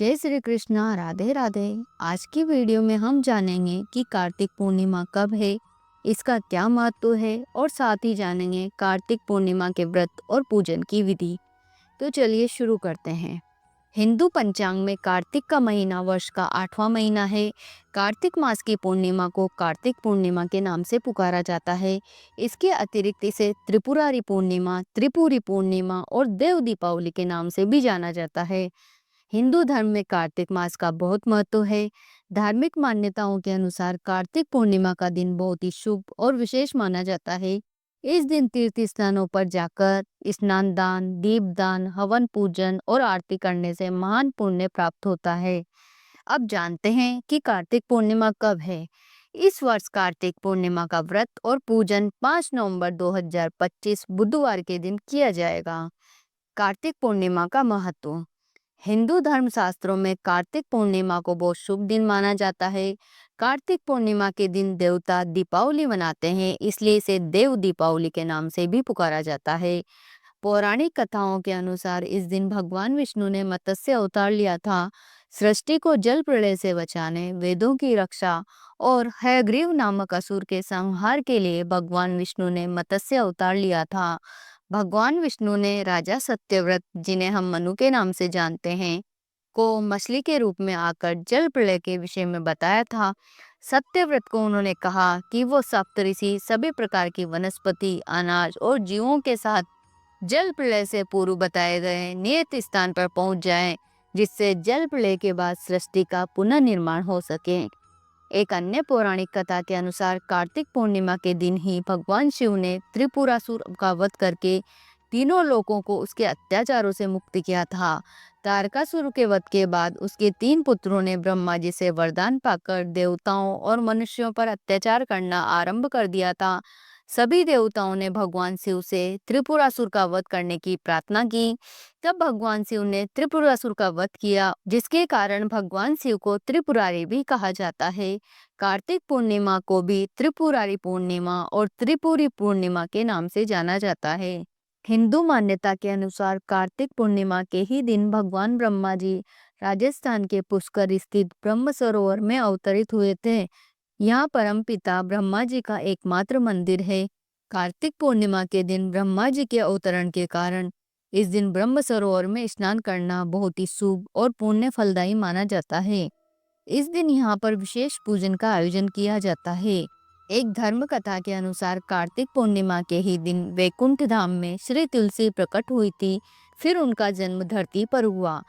जय श्री कृष्णा, राधे राधे। आज की वीडियो में हम जानेंगे कि कार्तिक पूर्णिमा कब है, इसका क्या महत्व है और साथ ही जानेंगे कार्तिक पूर्णिमा के व्रत और पूजन की विधि। तो चलिए शुरू करते हैं। हिंदू पंचांग में कार्तिक का महीना वर्ष का 8वां महीना है। कार्तिक मास की पूर्णिमा को कार्तिक पूर्णिमा के नाम से पुकारा जाता है। इसके अतिरिक्त इसे त्रिपुरारी पूर्णिमा, त्रिपुरी पूर्णिमा और देव दीपावली के नाम से भी जाना जाता है। हिंदू धर्म में कार्तिक मास का बहुत महत्व है। धार्मिक मान्यताओं के अनुसार कार्तिक पूर्णिमा का दिन बहुत ही शुभ और विशेष माना जाता है। इस दिन तीर्थ स्थानों पर जाकर स्नान दान, दीप दान, हवन पूजन और आरती करने से महान पुण्य प्राप्त होता है। अब जानते हैं कि कार्तिक पूर्णिमा कब है। इस वर्ष कार्तिक पूर्णिमा का व्रत और पूजन 5 नवंबर 2025 बुधवार के दिन किया जाएगा। कार्तिक पूर्णिमा का महत्व। हिंदू धर्म शास्त्रों में कार्तिक पूर्णिमा को बहुत शुभ दिन माना जाता है। कार्तिक पूर्णिमा के दिन देवता दीपावली मनाते हैं, इसलिए इसे देव दीपावली के नाम से भी पुकारा जाता है। पौराणिक कथाओं के अनुसार इस दिन भगवान विष्णु ने मत्स्य अवतार लिया था। सृष्टि को जल प्रलय से बचाने, वेदों की रक्षा और हयग्रीव नामक असुर के संहार के लिए भगवान विष्णु ने मत्स्य अवतार लिया था। भगवान विष्णु ने राजा सत्यव्रत, जिन्हें हम मनु के नाम से जानते हैं, को मछली के रूप में आकर जल प्रलय के विषय में बताया था। सत्यव्रत को उन्होंने कहा कि वो सप्तऋषि सभी प्रकार की वनस्पति, अनाज और जीवों के साथ जल प्रलय से पूर्व बताए गए नियत स्थान पर पहुंच जाएं, जिससे जल प्रलय के बाद सृष्टि का पुनर्निर्माण हो सके। एक अन्य पौराणिक कथा के अनुसार कार्तिक पूर्णिमा के दिन ही भगवान शिव ने त्रिपुरासुर का वध करके तीनों लोकों को उसके अत्याचारों से मुक्त किया था। तारकासुर के वध के बाद उसके 3 पुत्रों ने ब्रह्मा जी से वरदान पाकर देवताओं और मनुष्यों पर अत्याचार करना आरंभ कर दिया था। सभी देवताओं ने भगवान शिव से त्रिपुरासुर का वध करने की प्रार्थना की। तब भगवान शिव ने त्रिपुरासुर का वध किया, जिसके कारण भगवान शिव को त्रिपुरारी भी कहा जाता है। कार्तिक पूर्णिमा को भी त्रिपुरारी पूर्णिमा और त्रिपुरी पूर्णिमा के नाम से जाना जाता है। हिंदू मान्यता के अनुसार कार्तिक पूर्णिमा के ही दिन भगवान ब्रह्मा जी राजस्थान के पुष्कर स्थित ब्रह्म सरोवर में अवतरित हुए थे। यहाँ परमपिता ब्रह्मा जी का एकमात्र मंदिर है। कार्तिक पूर्णिमा के दिन ब्रह्मा जी के अवतरण के कारण इस दिन ब्रह्म सरोवर में स्नान करना बहुत ही शुभ और पुण्य फलदायी माना जाता है। इस दिन यहाँ पर विशेष पूजन का आयोजन किया जाता है। एक धर्म कथा के अनुसार कार्तिक पूर्णिमा के ही दिन वैकुंठ धाम में श्री तुलसी प्रकट हुई थी। फिर उनका जन्म धरती पर हुआ।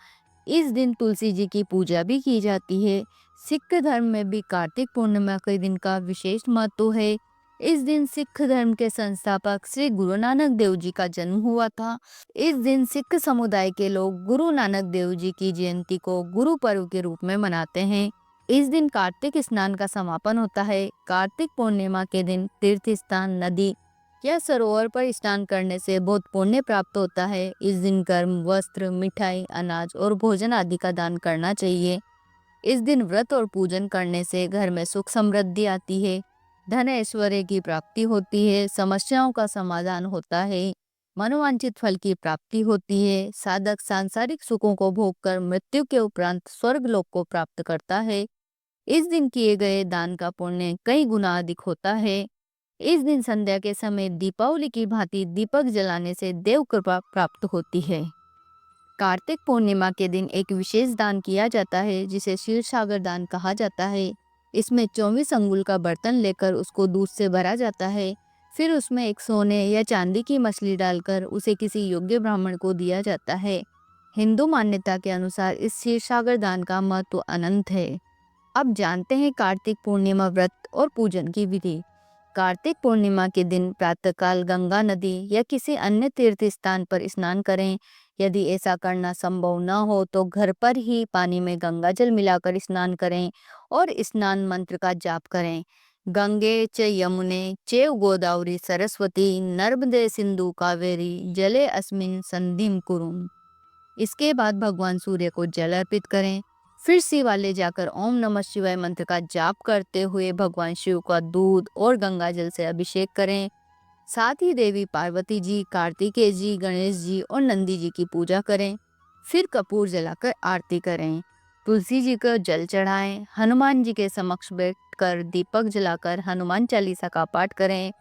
इस दिन तुलसी जी की पूजा भी की जाती है। सिख धर्म में भी कार्तिक पूर्णिमा के दिन का विशेष महत्व है। इस दिन सिख धर्म के संस्थापक श्री गुरु नानक देव जी का जन्म हुआ था। इस दिन सिख समुदाय के लोग गुरु नानक देव जी की जयंती को गुरु पर्व के रूप में मनाते हैं। इस दिन कार्तिक स्नान का समापन होता है। कार्तिक पूर्णिमा के दिन तीर्थ स्थान, नदी या सरोवर पर स्नान करने से बहुत पुण्य प्राप्त होता है। इस दिन कर्म, वस्त्र, मिठाई, अनाज और भोजन आदि का दान करना चाहिए। इस दिन व्रत और पूजन करने से घर में सुख समृद्धि आती है, धन ऐश्वर्य की प्राप्ति होती है, समस्याओं का समाधान होता है, मनोवांछित फल की प्राप्ति होती है। साधक सांसारिक सुखों को भोगकर मृत्यु के उपरांत स्वर्ग लोक को प्राप्त करता है। इस दिन किए गए दान का पुण्य कई गुना अधिक होता है। इस दिन संध्या के समय दीपावली की भांति दीपक जलाने से देव कृपा प्राप्त होती है। कार्तिक पूर्णिमा के दिन एक विशेष दान किया जाता है, जिसे क्षीर सागर दान कहा जाता है। इसमें 24 अंगुल का बर्तन लेकर उसको दूध से भरा जाता है। फिर उसमें एक सोने या चांदी की मछली डालकर उसे किसी योग्य ब्राह्मण को दिया जाता है। हिंदू मान्यता के अनुसार इस क्षीर सागर दान का महत्व अनंत है। अब जानते हैं कार्तिक पूर्णिमा व्रत और पूजन की विधि। कार्तिक पूर्णिमा के दिन प्रातःकाल गंगा नदी या किसी अन्य तीर्थ स्थान पर स्नान करें। यदि ऐसा करना संभव न हो तो घर पर ही पानी में गंगा जल मिलाकर स्नान करें और स्नान मंत्र का जाप करें। गंगे च यमुने चैव गोदावरी सरस्वती नर्मदे सिंधु कावेरी जले अस्मिन् सन्धिं कुरुम। इसके बाद भगवान सूर्य को जल अर्पित करें। फिर शिवालय जाकर ओम नमः शिवाय मंत्र का जाप करते हुए भगवान शिव का दूध और गंगा जल से अभिषेक करें। साथ ही देवी पार्वती जी, कार्तिकेय जी, गणेश जी और नंदी जी की पूजा करें। फिर कपूर जलाकर आरती करें। तुलसी जी को जल चढ़ाएं, हनुमान जी के समक्ष बैठकर दीपक जलाकर हनुमान चालीसा का पाठ करें।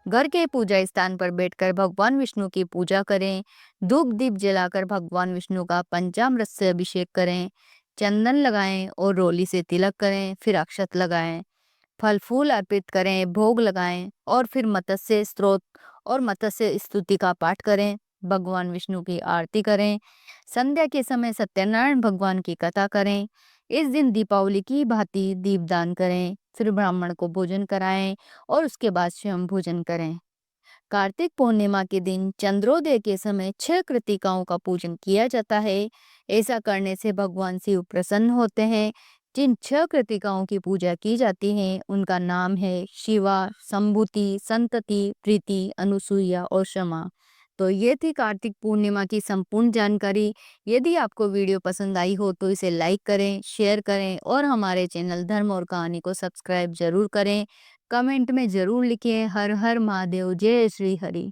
घर के पूजा स्थान पर बैठकर भगवान विष्णु की पूजा करें। धूप दीप जलाकर भगवान विष्णु का पंचामृत से अभिषेक करें। चंदन लगाएं और रोली से तिलक करें, फिर अक्षत लगाएं। फल फूल अर्पित करें, भोग लगाएं और फिर मत्स्य स्त्रोत और मत्स्य स्तुति का पाठ करें। भगवान विष्णु की आरती करें। संध्या के समय सत्यनारायण भगवान की कथा करें। इस दिन दीपावली की भांति दीपदान करें, फिर ब्राह्मण को भोजन कराएं और उसके बाद स्वयं भोजन करें। कार्तिक पूर्णिमा के दिन चंद्रोदय के समय 6 कृतिकाओं का पूजन किया जाता है। ऐसा करने से भगवान शिव प्रसन्न होते हैं। जिन 6 कृतिकाओं की पूजा की जाती है उनका नाम है शिवा, संभूति, संतति, प्रीति, अनुसुईया और क्षमा। तो ये थी कार्तिक पूर्णिमा की संपूर्ण जानकारी। यदि आपको वीडियो पसंद आई हो तो इसे लाइक करें, शेयर करें और हमारे चैनल धर्म और कहानी को सब्सक्राइब जरूर करें। कमेंट में जरूर लिखिए हर हर महादेव, जय श्री हरि।